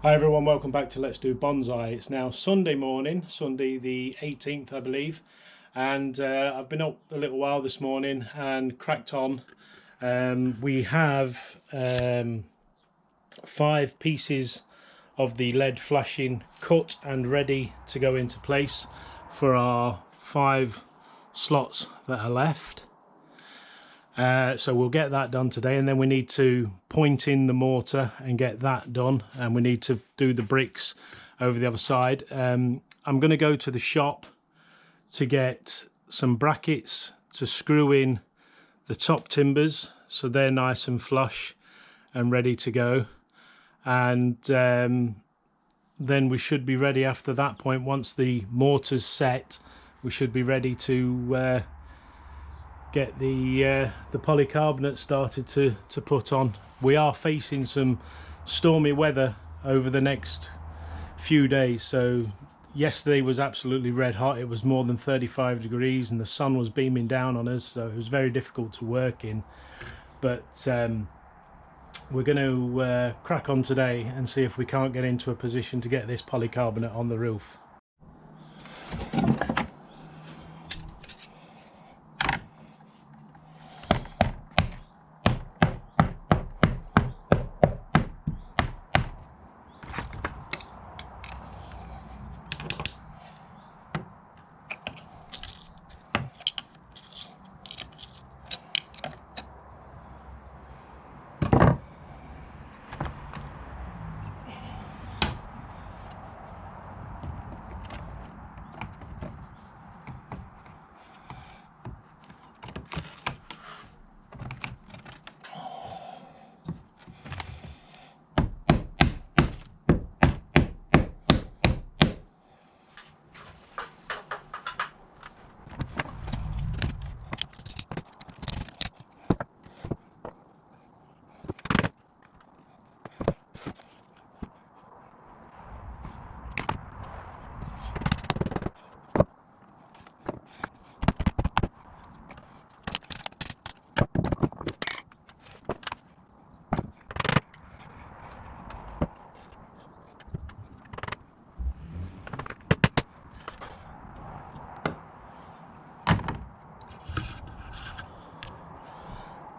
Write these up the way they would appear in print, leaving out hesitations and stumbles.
Hi everyone, welcome back to Let's Do Bonsai. It's now Sunday morning, Sunday the 18th I believe, and I've been up a little while this morning and cracked on. We have 5 pieces of the lead flashing cut and ready to go into place for our 5 slots that are left. So we'll get that done today, and then we need to point in the mortar and get that done, and we need to do the bricks over the other side. I'm going to go to the shop to get some brackets to screw in the top timbers so they're nice and flush and ready to go, and then we should be ready after that point. Once the mortar's set, we should be ready to get the polycarbonate started to put on. We are facing some stormy weather over the next few days. So yesterday was absolutely red hot. It was more than 35 degrees and the sun was beaming down on us, so it was very difficult to work in. But we're going to crack on today and see if we can't get into a position to get this polycarbonate on the roof.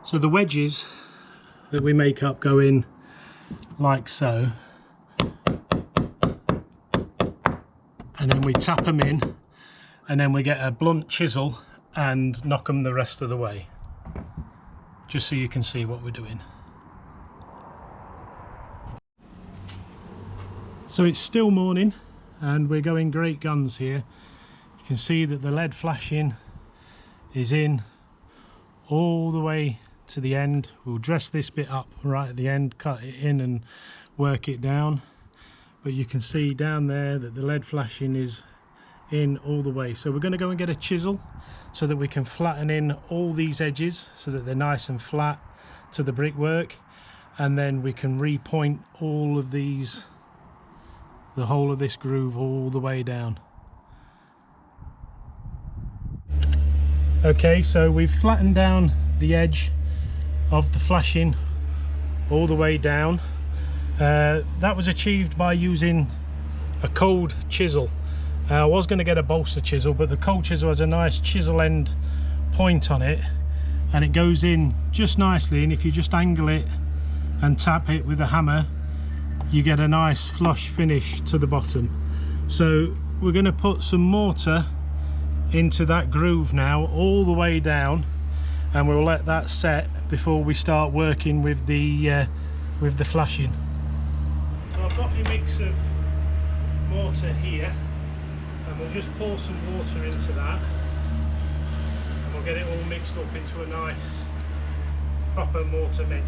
So the wedges that we make up go in like so, and then we tap them in, and then we get a blunt chisel and knock them the rest of the way, just so you can see what we're doing. So it's still morning and we're going great guns here. You can see that the lead flashing is in all the way to the end. We'll dress this bit up right at the end, cut it in and work it down, but you can see down there that the lead flashing is in all the way. So we're going to go and get a chisel so that we can flatten in all these edges so that they're nice and flat to the brickwork, and then we can repoint all of these, the whole of this groove all the way down. Okay, so we've flattened down the edge of the flashing all the way down. That was achieved by using a cold chisel. I was going to get a bolster chisel, but the cold chisel has a nice chisel end point on it and it goes in just nicely, and if you just angle it and tap it with a hammer, you get a nice flush finish to the bottom. So we're going to put some mortar into that groove now all the way down, and we'll let that set before we start working with the flashing. So I've got my mix of mortar here, and we'll just pour some water into that, and we'll get it all mixed up into a nice proper mortar mix.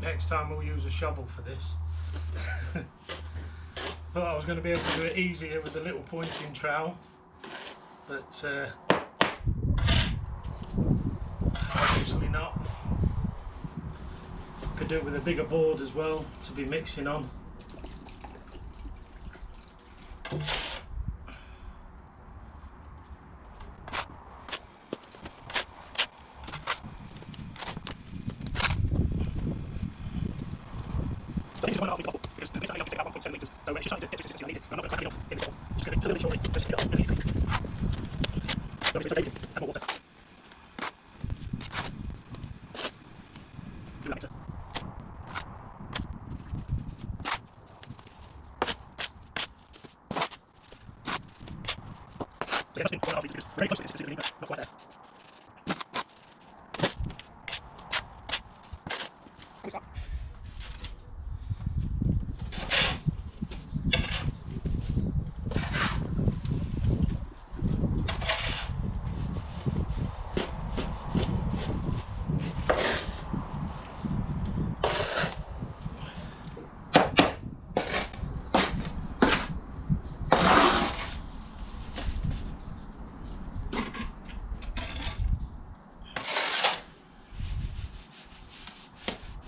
next time we'll use a shovel for this. Thought I was going to be able to do it easier with the little pointing trowel, but obviously not. Could do it with a bigger board as well to be mixing on. Very close to this, but not quite there.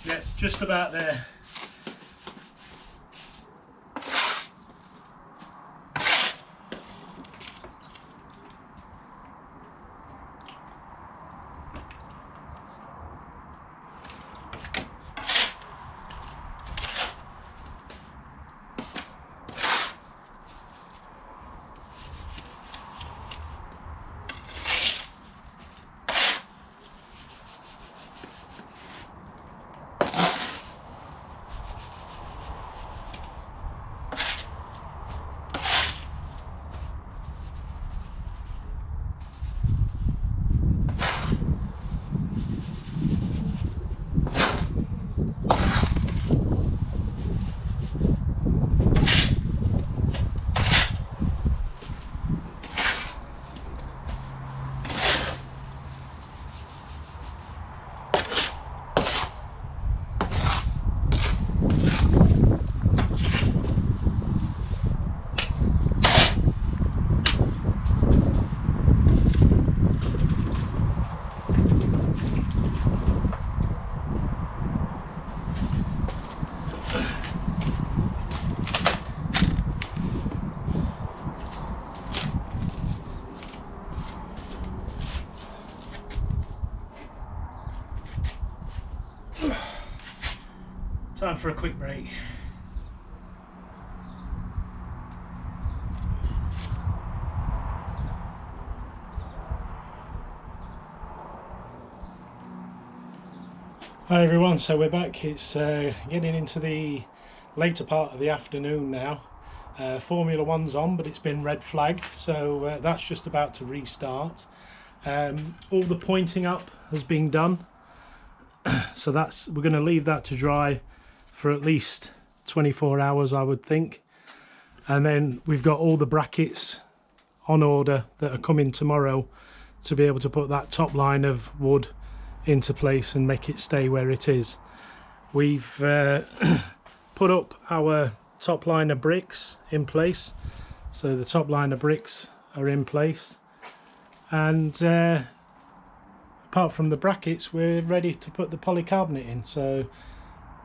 Yeah, just about there. Time for a quick break. Hi everyone, so we're back. It's getting into the later part of the afternoon now. Formula One's on, but it's been red flagged, so that's just about to restart. All the pointing up has been done, so we're going to leave that to dry for at least 24 hours, I would think. And then we've got all the brackets on order that are coming tomorrow to be able to put that top line of wood into place and make it stay where it is. We've put up our top line of bricks in place, so the top line of bricks are in place, and apart from the brackets we're ready to put the polycarbonate in, so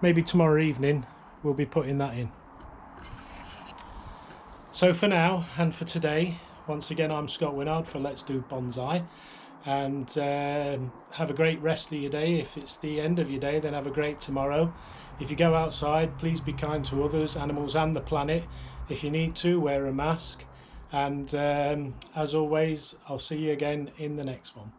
maybe tomorrow evening we'll be putting that in. So for now and for today, once again, I'm Scott Winard for Let's Do Bonsai, and have a great rest of your day. If it's the end of your day, then have a great tomorrow. If you go outside, please be kind to others, animals and the planet. If you need to, wear a mask, and as always, I'll see you again in the next one.